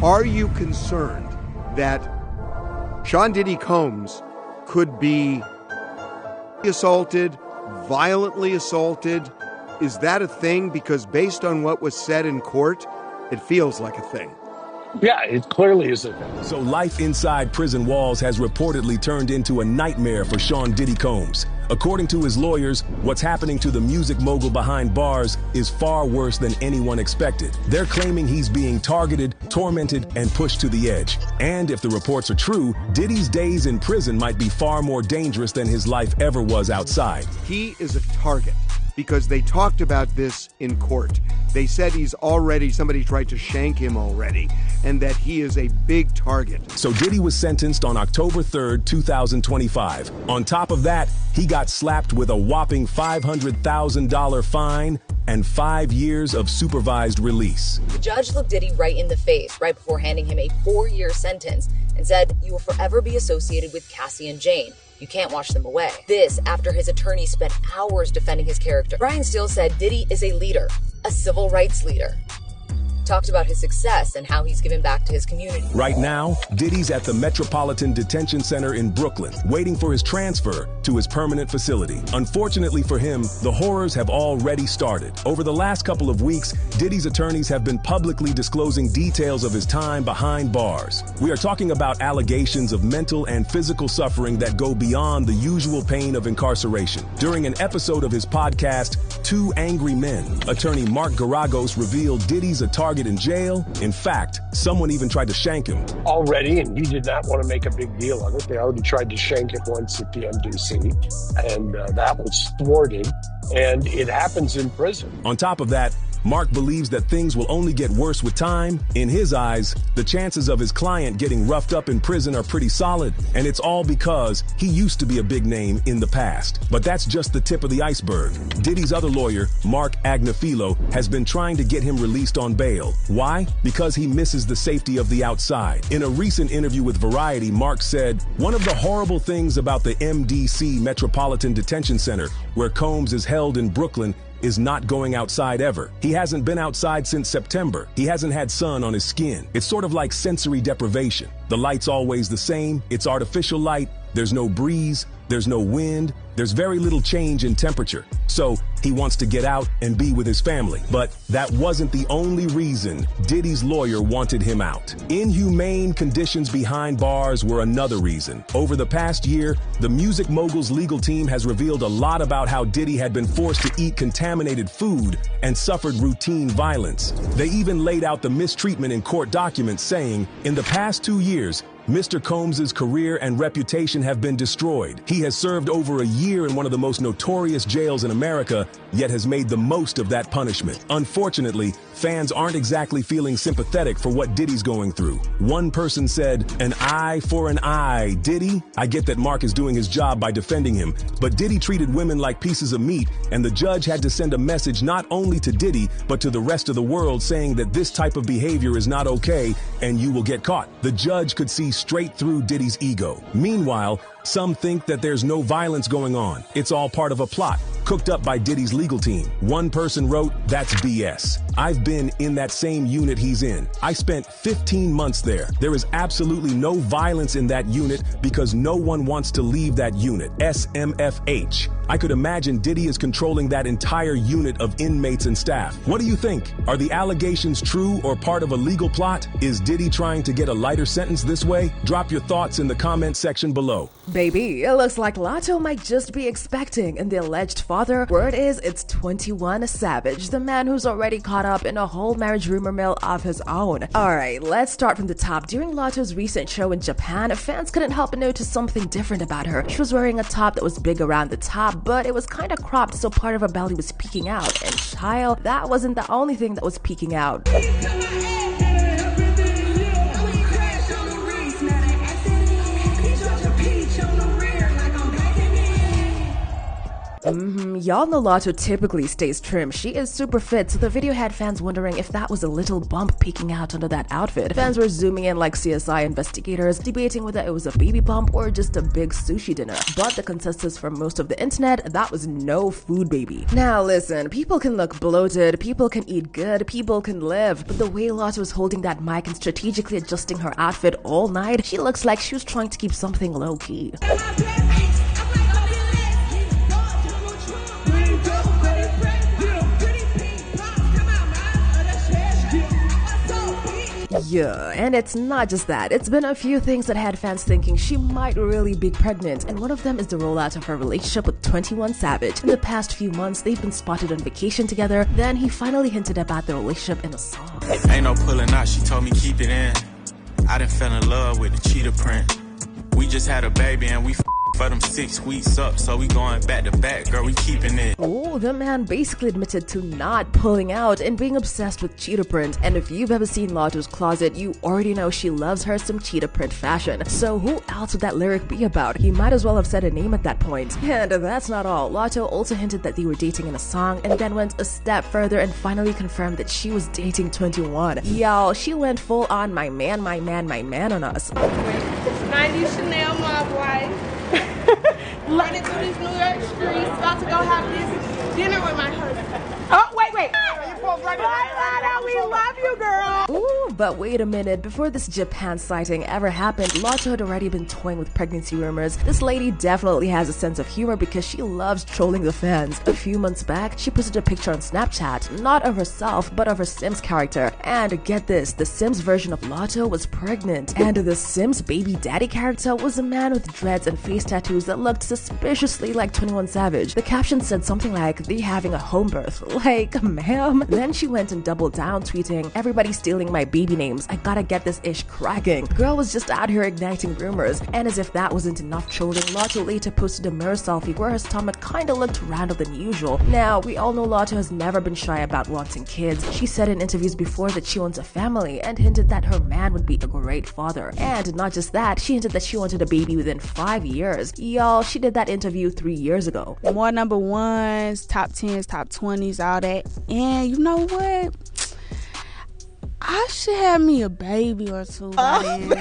Are you concerned that Sean Diddy Combs could be assaulted, violently assaulted? Is that a thing? Because based on what was said in court, it feels like a thing. Yeah, it clearly is a thing. So life inside prison walls has reportedly turned into a nightmare for Sean Diddy Combs. According to his lawyers, what's happening to the music mogul behind bars is far worse than anyone expected. They're claiming he's being targeted, tormented, and pushed to the edge. And if the reports are true, Diddy's days in prison might be far more dangerous than his life ever was outside. He is a target because they talked about this in court. They said somebody tried to shank him already, and that he is a big target. So Diddy was sentenced on October 3rd, 2025. On top of that, he got slapped with a whopping $500,000 fine and 5 years of supervised release. The judge looked Diddy right in the face right before handing him a 4-year sentence and said, "You will forever be associated with Cassie and Jane. You can't wash them away." This after his attorney spent hours defending his character. Brian Steele said Diddy is a leader, a civil rights leader. Talked about his success and how he's given back to his community. Right now, Diddy's at the Metropolitan Detention Center in Brooklyn, waiting for his transfer to his permanent facility. Unfortunately for him, the horrors have already started. Over the last couple of weeks, Diddy's attorneys have been publicly disclosing details of his time behind bars. We are talking about allegations of mental and physical suffering that go beyond the usual pain of incarceration. During an episode of his podcast, Two Angry Men, attorney Mark Garagos revealed Diddy's a target in jail. In fact, someone even tried to shank him. Already, and he did not want to make a big deal of it. They already tried to shank him once at the MDC, and that was thwarted, and it happens in prison. On top of that, Mark believes that things will only get worse with time. In his eyes, the chances of his client getting roughed up in prison are pretty solid, and it's all because he used to be a big name in the past. But that's just the tip of the iceberg. Diddy's other lawyer, Mark Agnifilo, has been trying to get him released on bail. Why? Because he misses the safety of the outside. In a recent interview with Variety, Mark said, "One of the horrible things about the MDC, Metropolitan Detention Center, where Combs is held in Brooklyn, is not going outside ever. He hasn't been outside since September. He hasn't had sun on his skin. It's sort of like sensory deprivation. The light's always the same. It's artificial light. There's no breeze. There's no wind. There's very little change in temperature. So he wants to get out and be with his family. But that wasn't the only reason Diddy's lawyer wanted him out. Inhumane conditions behind bars were another reason. Over the past year, the music mogul's legal team has revealed a lot about how Diddy had been forced to eat contaminated food and suffered routine violence. They even laid out the mistreatment in court documents, saying, in the past 2 years, Mr. Combs' career and reputation have been destroyed. He has served over a year in one of the most notorious jails in America, yet has made the most of that punishment. Unfortunately, fans aren't exactly feeling sympathetic for what Diddy's going through. One person said, "An eye for an eye, Diddy?" I get that Mark is doing his job by defending him, but Diddy treated women like pieces of meat, and the judge had to send a message not only to Diddy, but to the rest of the world saying that this type of behavior is not okay, and you will get caught. The judge could see straight through Diddy's ego. Meanwhile, some think that there's no violence going on. It's all part of a plot, cooked up by Diddy's legal team. One person wrote, "That's BS. I've been in that same unit he's in. I spent 15 months there. There is absolutely no violence in that unit because no one wants to leave that unit. SMFH. I could imagine Diddy is controlling that entire unit of inmates and staff." What do you think? Are the allegations true or part of a legal plot? Is Diddy trying to get a lighter sentence this way? Drop your thoughts in the comment section below. Baby, it looks like Latto might just be expecting, and the alleged father, word is it's 21 Savage, the man who's already caught up in a whole marriage rumor mill of his own. Alright, let's start from the top. During Latto's recent show in Japan, fans couldn't help but notice something different about her. She was wearing a top that was big around the top, but it was kind of cropped so part of her belly was peeking out. And child, that wasn't the only thing that was peeking out. y'all know Latto typically stays trim. She is super fit, so the video had fans wondering if that was a little bump peeking out under that outfit. Fans were zooming in like CSI investigators, debating whether it was a baby bump or just a big sushi dinner. But the consensus from most of the internet, that was no food baby. Now listen, people can look bloated, people can eat good, people can live, but the way Latto was holding that mic and strategically adjusting her outfit all night, she looks like she was trying to keep something low-key. Yeah, and it's not just that. It's been a few things that had fans thinking she might really be pregnant, and one of them is the rollout of her relationship with 21 Savage. In the past few months, they've been spotted on vacation together, then he finally hinted about the relationship in a song. Ain't no pulling out, she told me keep it in. I done fell in love with the cheetah print. We just had a baby and we for them 6 weeks up, so we going back to back, girl, we keeping it. Oh, the man basically admitted to not pulling out and being obsessed with cheetah print. And if you've ever seen Latto's closet, you already know she loves her some cheetah print fashion. So who else would that lyric be about? He might as well have said a name at that point. And that's not all. Latto also hinted that they were dating in a song and then went a step further and finally confirmed that she was dating 21. Y'all, she went full on my man on us. 90 Chanel, my wife. Running through these New York streets, about to go have this dinner with my husband. Oh, wait. We love you, girl. Ooh, but wait a minute. Before this Japan sighting ever happened, Latto had already been toying with pregnancy rumors. This lady definitely has a sense of humor because she loves trolling the fans. A few months back, she posted a picture on Snapchat, not of herself, but of her Sims character. And get this, the Sims version of Latto was pregnant. And the Sims baby daddy character was a man with dreads and face tattoos that looked suspiciously like 21 Savage. The caption said something like, "They having a home birth." Like, ma'am. Then she went and doubled down, tweeting, "Everybody's stealing my baby names. I gotta get this ish cracking." Girl was just out here igniting rumors. And as if that wasn't enough trolling, Latto later posted a mirror selfie where her stomach kinda looked rounder than usual. Now, we all know Latto has never been shy about wanting kids. She said in interviews before that she wants a family and hinted that her man would be a great father. And not just that, she hinted that she wanted a baby within 5 years. Y'all, she did that interview 3 years ago. More number ones, top 10s, top 20s, all that. And you know what? I should have me a baby or two.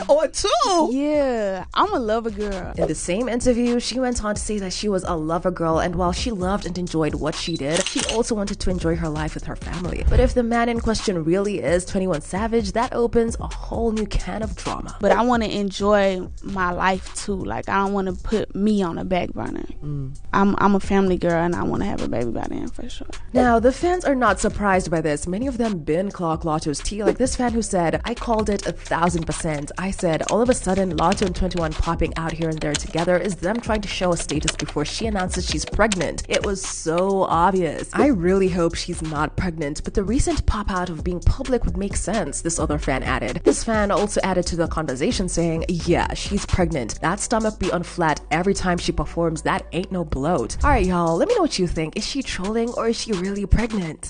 Or two? Yeah, I'm a lover girl. In the same interview, she went on to say that she was a lover girl, and while she loved and enjoyed what she did, she also wanted to enjoy her life with her family. But if the man in question really is 21 Savage, that opens a whole new can of drama. But I want to enjoy my life too. Like, I don't want to put me on a back burner. I'm a family girl, and I want to have a baby by then for sure. Now, the fans are not surprised by this. Many of them bin clock Latto's tea, like this fan who said, "I called it 1,000%. I said, all of a sudden, Latto and 21 popping out here and there together is them trying to show a status before she announces she's pregnant. It was so obvious. I really hope she's not pregnant, but the recent pop out of being public would make sense," this other fan added. This fan also added to the conversation saying, "Yeah, she's pregnant. That stomach be on flat every time she performs. That ain't no bloat." Alright, y'all, let me know what you think. Is she trolling or is she really pregnant?